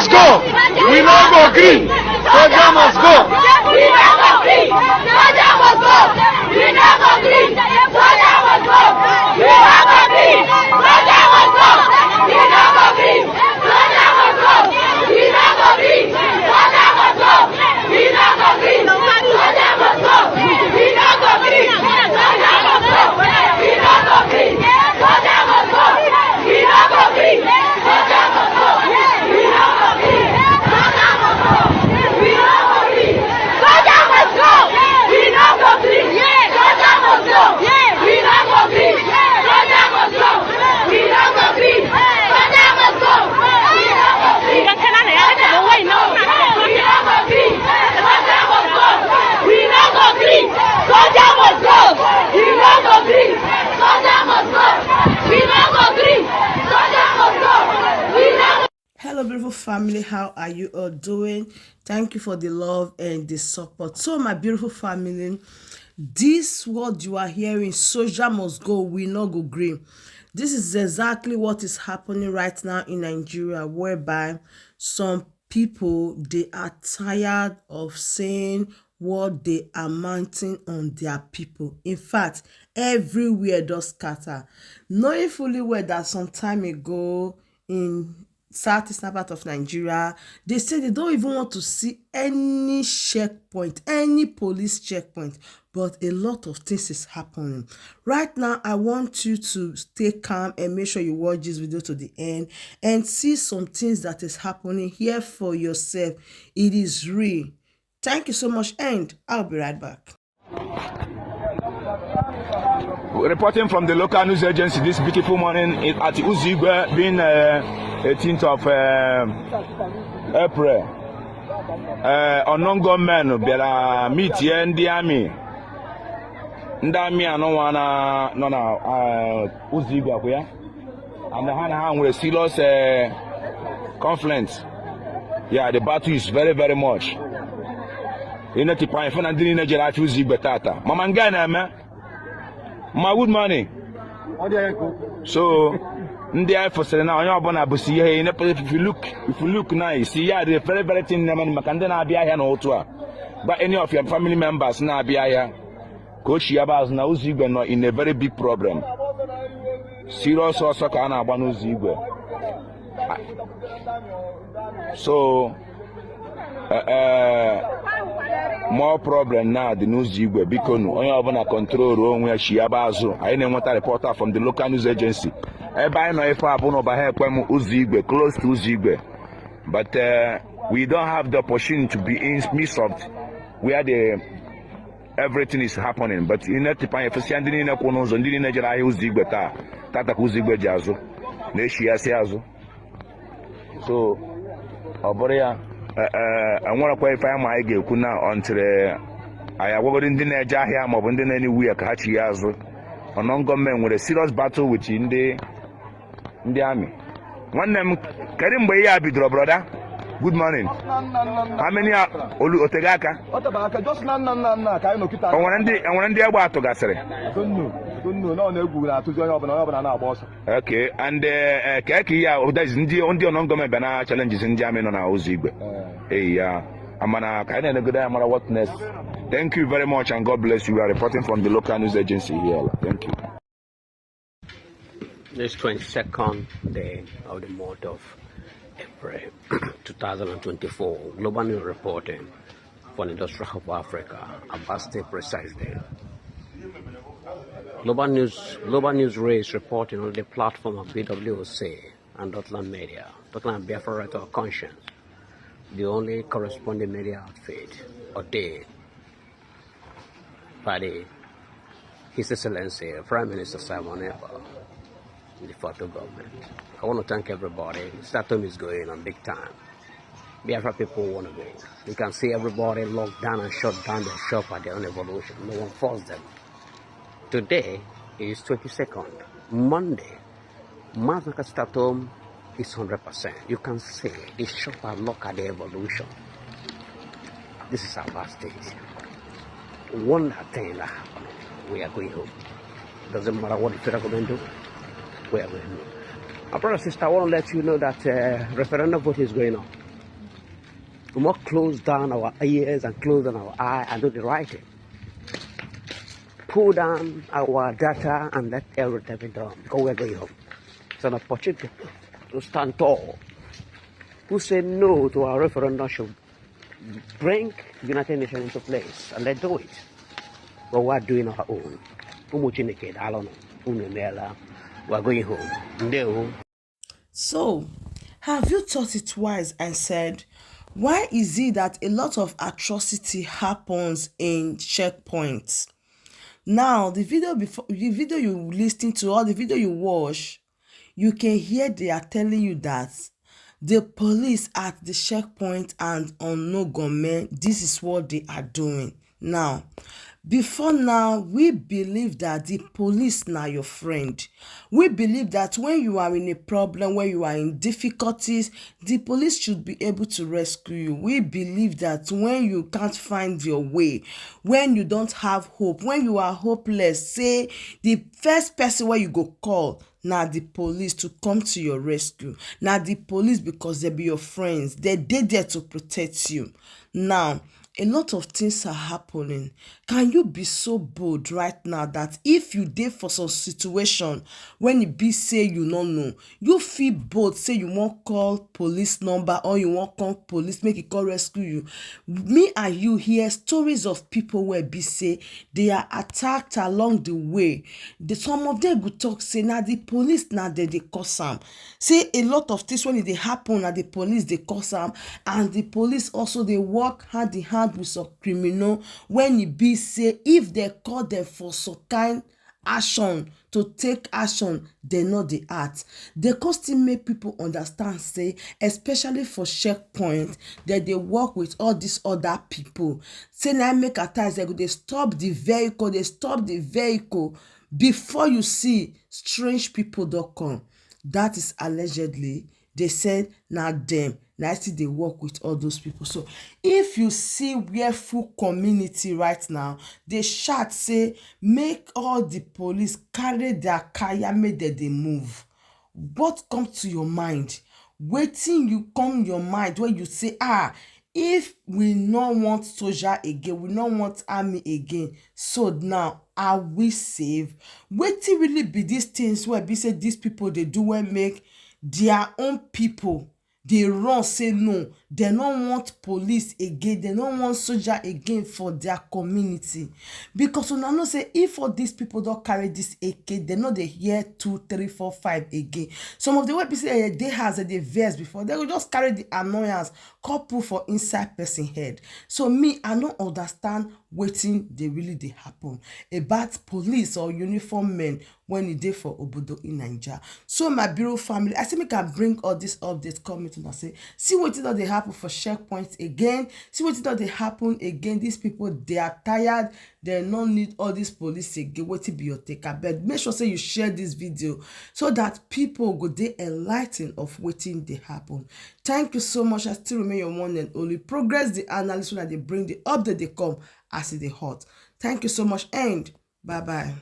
must go. We no go green. Soldier must go. We no go green. Soldier must go. We no go green. Soldier must go. We no go green. Soldier must go. We no go green. Soldier must go. We no go green. Soldier must go. We no go green. Soldier must go. We no go green. Soldier must go. We no go green. Soldier must go. We no go green. Soldier must go. We no go green. Soldier must go. We no go green. Soldier must go. We no go green. Soldier must go. We no go green. Soldier must go. We no go green. Soldier must go. We no go green. We no go green. Soldier must go. We no go green. Soldier must go. We no go green. Soldier must go. We no go green. Soldier must go. We no go. Hello beautiful family, how are you all doing? Thank you for the love and the support. So my beautiful family, this word you are hearing, soldier must go, we not go green. This is exactly what is happening right now in Nigeria, whereby some people, they are tired of saying what they are mounting on their people. In fact, everywhere does scatter. Knowing fully well that some time ago in southeastern part of Nigeria, they say they don't even want to see any checkpoint, any police checkpoint, but a lot of things is happening. Right now, I want you to stay calm and make sure you watch this video to the end and see some things that is happening here for yourself. It is real. Thank you so much, and I'll be right back. Reporting from the local news agency this beautiful morning at Uzigwe, being 18th of April. Gunmen bịara meet here ndị army. Ndị army anọ wana nọ na Uzigwe akwa ya. And ha nwere serious conflict. Yeah, the battle is very, very much. Ina tipa ifo na ndị niile jere achụ Uzigwe tata. Mama nga na-eme. My good money. So, ndị a fosere na onye ọbụla bụ si ihe if you look now, you see yeah, the very very thing na maka ndị na-abịa ahịa n'otu a. But any of your family members na-abịa ahịa ka o chi ya bazụ na Uzigwe nọ in a very big problem. Serious ọsọ ka a na-agba n'Uzigwe. So, more problem now the Uzigwe because onye ọbụla control onwe ya chi ya bazụ. Anyị na-enweta reporter from the local news agency. Ebe anyị nọ ife abụ n'ọba ha ekwem Uzigwe, close to Uzigwe. But we don't have the opportunity to be in midst of where everything is happening. But in that time, if you ndị niile kwụ n'ụzọ, ndị niile jere ahịa Uzigwe tata ka Uzigwe ji azụ na-eshi ya si azụ. So ọ bụrụ ya enwerekwa ife anyị ma anyị ga-ekwu na ọntịrị anyị agwagoro ndị na-eje ahịa maọbụ ndị na-ewu ya ka ha chi ya azụ. Gunmen nwere serious battle with ndị army. Nwanne m kedu mgbe ihe a bidoro brother? Good morning. How many olu otega aka? Just na ka anyị nọkịta. Enwere ndị egbe atụgasịrị. Don't know na egwu na atụzi onye ọbụla na-agba ọsọ. Okay, and keke ya ndị Gunmen bịa na challenges ndị army nọ na Uzigwe. Yeah. Amana ka anyị na-egodo ya mara what next. Thank you very much and God bless you. We are reporting from the local news agency here. Thank you. This 22nd day of the month of April 2024. Global News reporting for the Industrial Hub of Africa, Aba State precisely. Global News Race reporting on the platform of BWC and Dotland Media, talking about Biafra Right of Conscience, the only corresponding media outfit ordained by His Excellency Prime Minister Simon Ekpa, the federal government. I want to thank everybody. Statum is going on big time. Biafra people want to go. You can see everybody locked down and shut down their shop at their own evolution. No one forced them. Today is 22nd, Monday. Mazaka Statum is 100%. You can see the shop are locked at the evolution. This is our stage. One thing that happened, we are going home. Doesn't matter what the federal government do, we are going home. My brother and sister, I want to let you know that referendum vote is going on. We must close down our ears and close down our eye and do the right thing. Pull down our data and let everything be done because we're going home. It's an opportunity to stand tall. Who say no to our referendum should bring the United Nations into place and let's do it. But we're doing our own. We're going home. No. So, have you thought it twice and said, why is it that a lot of atrocity happens in checkpoints? Now, the video you listen to or the video you watch, you can hear they are telling you that the police at the checkpoint and on no gunmen, this is what they are doing. Now, before now, we believe that the police now your friend. We believe that when you are in a problem, when you are in difficulties, the police should be able to rescue you. We believe that when you can't find your way, when you don't have hope, when you are hopeless, say the first person where you go call na the police to come to your rescue. Na the police because they be your friends. They there to protect you. Now, a lot of things are happening. Can you be so bold right now that if you dey for some situation when it be say you no know, you feel bold say you wan call police number or you wan call police make it call rescue you? Me and you hear stories of people where be say they are attacked along the way. Some of them go talk say na the police na they cause am. Say a lot of things when it dey happen na the police they cause am, and the police also they work hand in hand with some criminal when it be say if they call them for some kind action to take action, they know the act. They can still make people understand say, especially for checkpoint, that they work with all these other people. Say now make a time they stop the vehicle before you see strange people don't come. That is allegedly, they said na them. Now still they work with all those people. So if you see where full community right now, they shout say make all the police carry their kaya, make them they move. What comes to your mind? Waiting you come your mind when you say if we no want soldier again, we no want army again, so now are we safe? Wetin really be these things where be say these people they do when make their own people they run say no, they don't want police again, they don't want soldier again for their community. Because una know say if all these people don't carry this AK, they know they hear 2, 3, 4, 5 again. Some of the way people say they has they verse before, they will just carry the annoyance couple for inside person head. So me, I don't understand waiting they really they happen about police or uniform men when it dey for obodo in Nigeria. So my bureau family, I say me can bring all these updates coming to say see what it they happen for checkpoints again, see what it they happen again. These people they are tired, they don't need all this police again. What be your take? But make sure say you share this video so that people go they enlightened of waiting they happen. Thank you so much. I still remain your one and only Progress the analyst so that they bring the update they come as it they hot. Thank you so much and bye bye.